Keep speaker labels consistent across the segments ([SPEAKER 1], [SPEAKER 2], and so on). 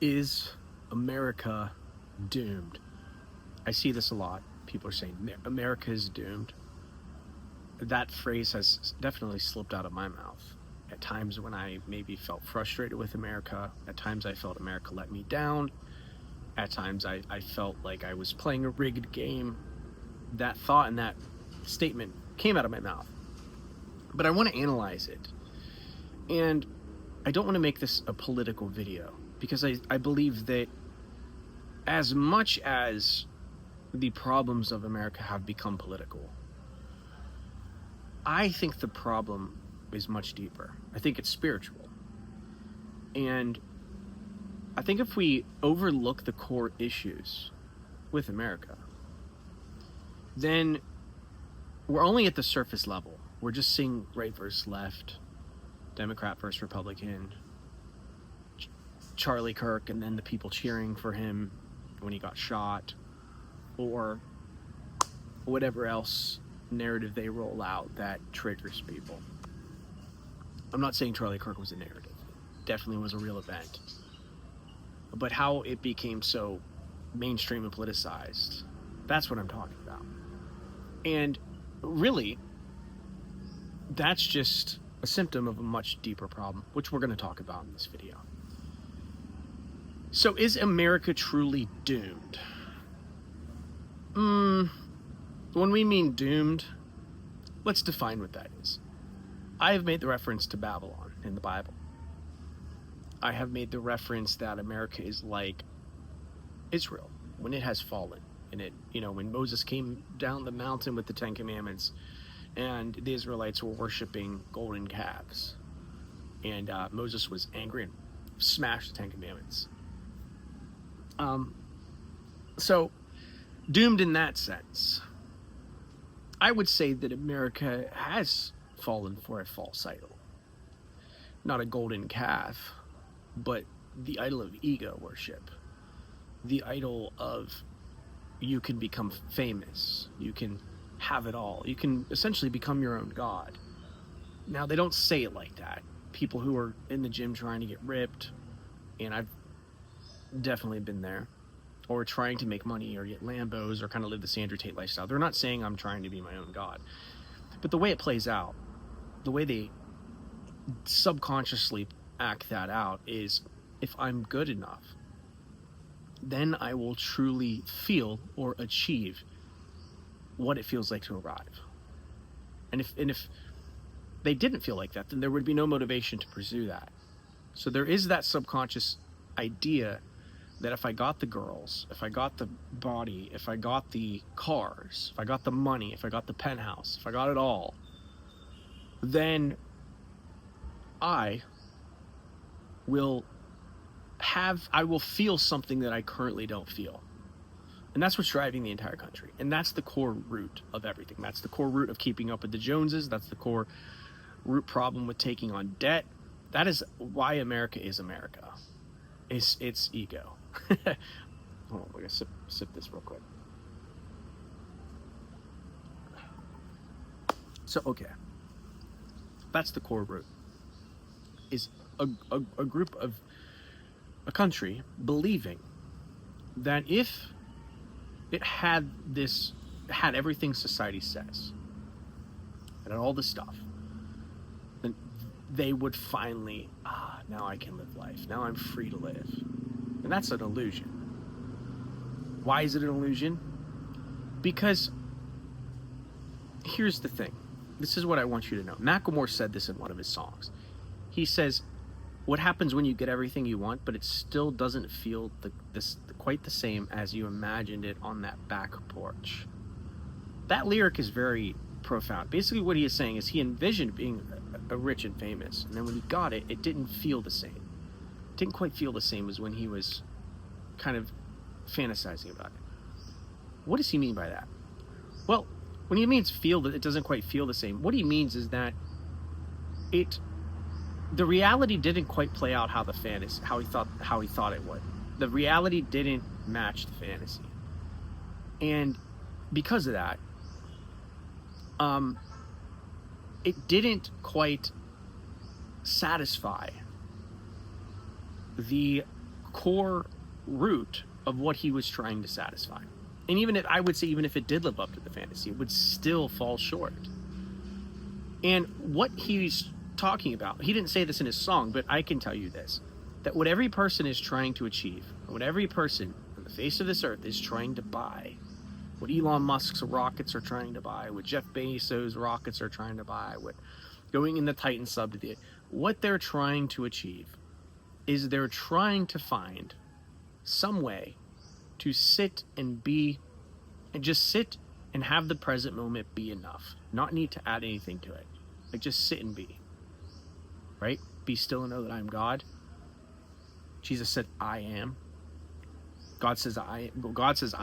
[SPEAKER 1] Is America doomed? I see this a lot. People are saying America is doomed. That phrase has definitely slipped out of my mouth. At times when I maybe felt frustrated with America, at times I felt America let me down, at times I felt like I was playing a rigged game. That thought and that statement came out of my mouth. But I want to analyze it. And I don't want to make this a political video, because I believe that as much as the problems of America have become political, I think the problem is much deeper. I think it's spiritual. And I think if we overlook the core issues with America, then we're only at the surface level. We're just seeing right versus left, Democrat versus Republican, Charlie Kirk and then the people cheering for him when he got shot, or whatever else narrative they roll out that triggers people. I'm not saying Charlie Kirk was a narrative. It definitely was a real event. But how it became so mainstream and politicized, that's what I'm talking about. And really, that's just a symptom of a much deeper problem, which we're going to talk about in this video. So is America truly doomed? When we mean doomed, let's define what that is. I have made the reference to Babylon in the Bible. I have made the reference that America is like Israel when it has fallen. And it, when Moses came down the mountain with the Ten Commandments and the Israelites were worshiping golden calves. And Moses was angry and smashed the Ten Commandments. So, doomed in that sense. I would say that America has fallen for a false idol. Not a golden calf, but the idol of ego worship. The idol of you can become famous. You can have it all. You can essentially become your own god. Now, they don't say it like that. People who are in the gym trying to get ripped, and I've definitely been there, or trying to make money or get Lambos or kind of live the Sandra Tate lifestyle. They're not saying I'm trying to be my own god. But the way it plays out, the way they subconsciously act that out is, if I'm good enough, then I will truly feel or achieve what it feels like to arrive. And if they didn't feel like that, then there would be no motivation to pursue that. So there is that subconscious idea that if I got the girls, if I got the body, if I got the cars, if I got the money, if I got the penthouse, if I got it all, then I will feel something that I currently don't feel. And that's what's driving the entire country. And that's the core root of everything. That's the core root of keeping up with the Joneses. That's the core root problem with taking on debt. That is why America is America. It's ego. Hold on, we're gonna sip this real quick. So, okay. That's the core root. Is a group of a country believing that if it had everything society says, and all this stuff, then they would finally, now I can live life. Now I'm free to live. And that's an illusion. Why is it an illusion? Because here's the thing. This is what I want you to know. Macklemore said this in one of his songs. He says, what happens when you get everything you want, but it still doesn't feel quite the same as you imagined it on that back porch? That lyric is very profound. Basically what he is saying is he envisioned being a rich and famous, and then when he got it, it didn't feel the same. It didn't quite feel the same as when he was kind of fantasizing about it. What does he mean by that? Well, when he means feel that it doesn't quite feel the same, what he means is that the reality didn't quite play out how he thought it would. The reality didn't match the fantasy. And because of that, it didn't quite satisfy the core root of what he was trying to satisfy. And even if, I would say, even if it did live up to the fantasy, it would still fall short. And what he's talking about, he didn't say this in his song, but I can tell you this, that what every person is trying to achieve, what every person on the face of this earth is trying to buy, what Elon Musk's rockets are trying to buy, what Jeff Bezos' rockets are trying to buy, what going in the Titan sub to the, what they're trying to achieve is they're trying to find some way to sit and be, and just sit and have the present moment be enough, not need to add anything to it. Like, just sit and be, right? Be still and know that I am God. Jesus said, I am. God says, I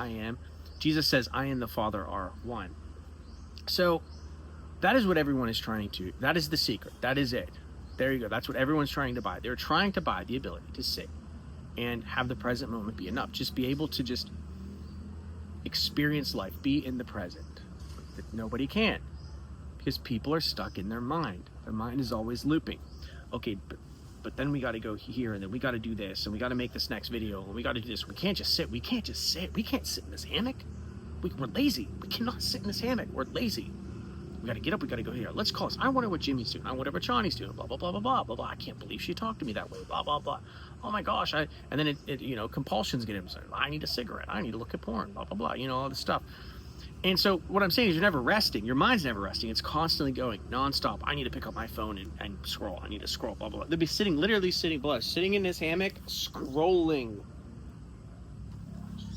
[SPEAKER 1] am. Jesus says, I and the Father are one. So that is what everyone is trying to, that is the secret. That is it. There you go. That's what everyone's trying to buy. They're trying to buy the ability to sit and have the present moment be enough. Just be able to just experience life, be in the present. But nobody can, because people are stuck in their mind. Their mind is always looping. Okay, but then we got to go here, and then we got to do this, and we got to make this next video, and we got to do this. We can't just sit. We can't just sit. We can't sit in this hammock. We're lazy. We cannot sit in this hammock. We're lazy. We got to get up. We got to go here. Let's call this. I wonder what Jimmy's doing. I wonder what Johnny's doing. Blah, blah, blah, blah, blah, blah, blah. I can't believe she talked to me that way. Blah, blah, blah. Oh my gosh. And then it you know, compulsions get him. I need a cigarette. I need to look at porn. Blah, blah, blah. You know, all this stuff. And so what I'm saying is you're never resting. Your mind's never resting. It's constantly going nonstop. I need to pick up my phone and scroll. I need to scroll, blah, blah, blah. They'll be literally sitting in this hammock, scrolling.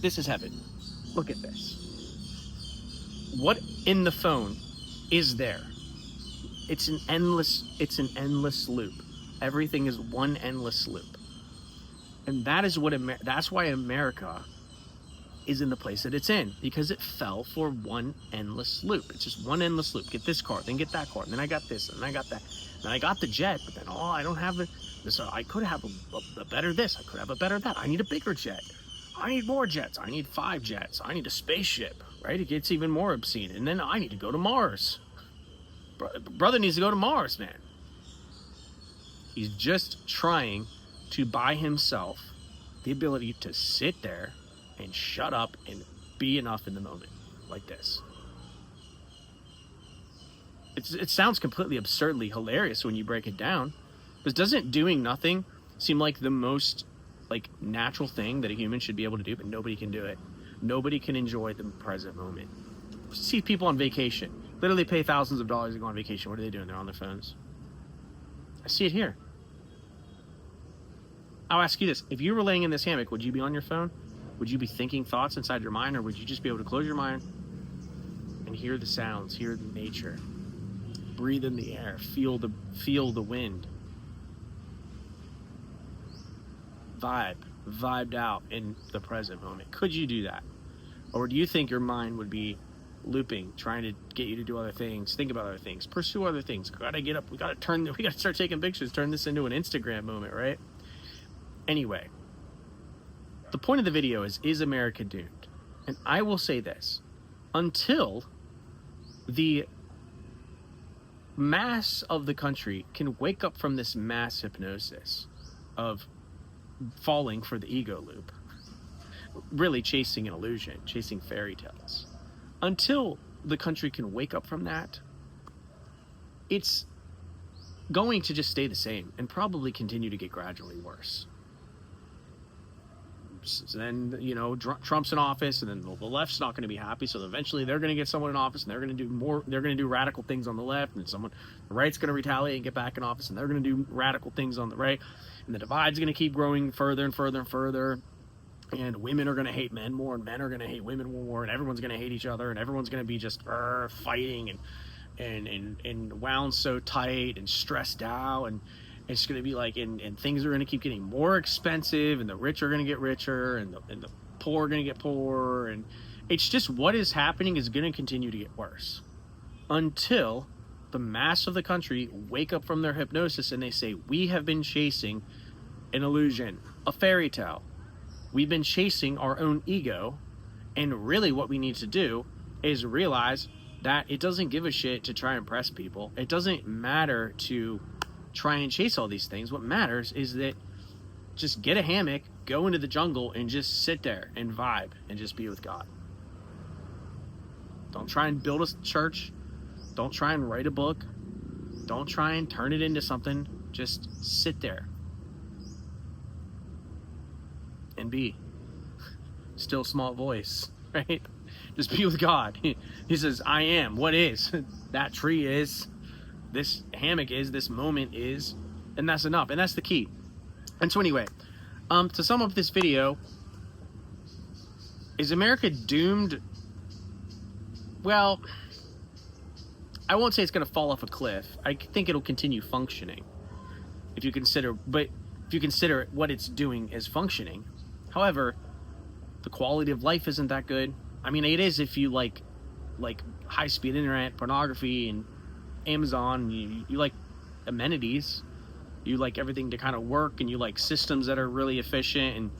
[SPEAKER 1] This is heaven. Look at this. What in the phone is there? It's an endless loop. Everything is one endless loop. And that is what that's why America is in the place that it's in, because it fell for one endless loop. It's just one endless loop. Get this car, then get that car, and then I got this, and then I got that, then I got the jet, but then I don't have this. I could have a better this. I could have a better that. I need a bigger jet. I need more jets. I need 5 jets. I need a spaceship. Right? It gets even more obscene. And then I need to go to Mars. Brother needs to go to Mars, man. He's just trying to buy himself the ability to sit there and shut up and be enough in the moment, like this. It sounds completely absurdly hilarious when you break it down, but doesn't doing nothing seem like the most natural thing that a human should be able to do? But nobody can do it. Nobody can enjoy the present moment. See people on vacation, literally pay thousands of dollars to go on vacation. What are they doing? They're on their phones. I see it here. I'll ask you this: if you were laying in this hammock, would you be on your phone? Would you be thinking thoughts inside your mind, or would you just be able to close your mind and hear the sounds, hear the nature, breathe in the air, feel the wind, vibed out in the present moment? Could you do that? Or do you think your mind would be looping, trying to get you to do other things, think about other things, pursue other things? Gotta get up, we gotta start taking pictures, turn this into an Instagram moment, right? Anyway, the point of the video is America doomed? And I will say this: until the mass of the country can wake up from this mass hypnosis of falling for the ego loop, really chasing an illusion, chasing fairy tales, until the country can wake up from that, it's going to just stay the same and probably continue to get gradually worse. So then, you know, Trump's in office, and then the left's not going to be happy, so eventually they're going to get someone in office, and they're going to do radical things on the left, and the right's going to retaliate and get back in office, and they're going to do radical things on the right, and the divide's going to keep growing further and further and further, and women are going to hate men more, and men are going to hate women more, and everyone's going to hate each other, and everyone's going to be just fighting and wound so tight and stressed out, and it's going to be and things are going to keep getting more expensive, and the rich are going to get richer, and the poor are going to get poorer, and it's just what is happening is going to continue to get worse until the mass of the country wake up from their hypnosis and they say, we have been chasing an illusion, a fairy tale. We've been chasing our own ego, and really what we need to do is realize that it doesn't give a shit to try and impress people. It doesn't matter to try and chase all these things. What matters is that just get a hammock, go into the jungle, and just sit there and vibe and just be with God. Don't try and build a church. Don't try and write a book. Don't try and turn it into something. Just sit there and be. Still small voice, right? Just be with God. He says, I am. What is? That tree is. This hammock is. This moment is. And that's enough. And that's the key. And so anyway, to sum up this video, is America doomed? Well, I won't say it's going to fall off a cliff. I think it'll continue functioning. If you consider what it's doing as functioning. However, the quality of life isn't that good. I mean, it is if you like high-speed internet, pornography, and Amazon. You like amenities. You like everything to kind of work, and you like systems that are really efficient,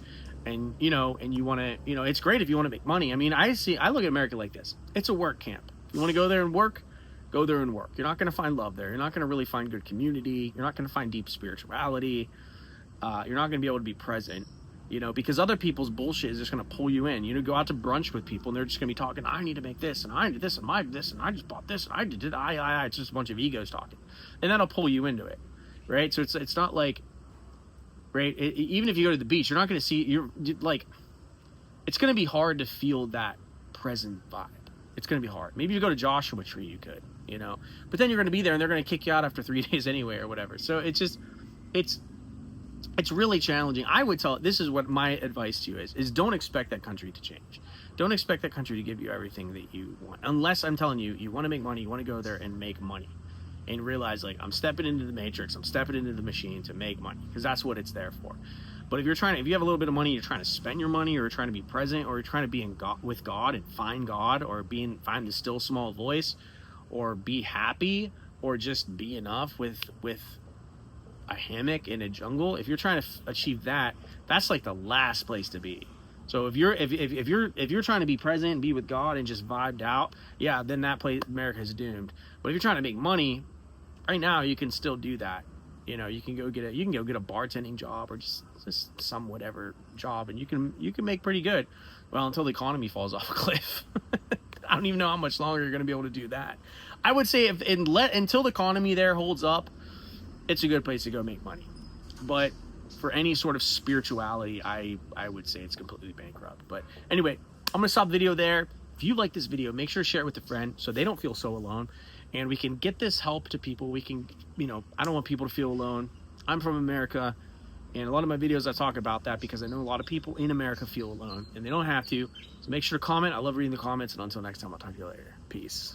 [SPEAKER 1] and you know, and you want to, you know, it's great if you want to make money. I mean, I look at America like this. It's a work camp. You want to go there and work, go there and work. You're not going to find love there. You're not going to really find good community. You're not going to find deep spirituality. You're not going to be able to be present, you know, because other people's bullshit is just going to pull you in. You know, go out to brunch with people, and they're just going to be talking, I need to make this, and I did this, and I did this, and I just bought this, and I did it. It's just a bunch of egos talking. And that'll pull you into it. Right, so it's not like, right, even if you go to the beach, you're not going to see, it's going to be hard to feel that present vibe. It's going to be hard. Maybe you go to Joshua Tree, you could, you know, but then you're going to be there and they're going to kick you out after 3 days anyway or whatever. So it's just, it's really challenging. I would this is what my advice to you is don't expect that country to change. Don't expect that country to give you everything that you want, unless I'm telling you, you want to make money, you want to go there and make money. And realize, like, I'm stepping into the matrix, I'm stepping into the machine to make money, because that's what it's there for. But if you have a little bit of money, you're trying to spend your money, or you're trying to be present, or you're trying to be with God and find God, or find the still small voice, or be happy, or just be enough with a hammock in a jungle. If you're trying to achieve that, that's like the last place to be. So if you're trying to be present and be with God and just vibed out, yeah, then that place, America's doomed. But if you're trying to make money, right now you can still do that. You know, you can go get a bartending job, or just some whatever job, and you can make pretty good. Well, until the economy falls off a cliff. I don't even know how much longer you're going to be able to do that. I would say until the economy there holds up, it's a good place to go make money. But for any sort of spirituality, I would say it's completely bankrupt. But anyway, I'm going to stop the video there. If you like this video, make sure to share it with a friend so they don't feel so alone. And we can get this help to people. We can, you know, I don't want people to feel alone. I'm from America, and a lot of my videos I talk about that because I know a lot of people in America feel alone, and they don't have to. So make sure to comment. I love reading the comments, and until next time, I'll talk to you later. Peace.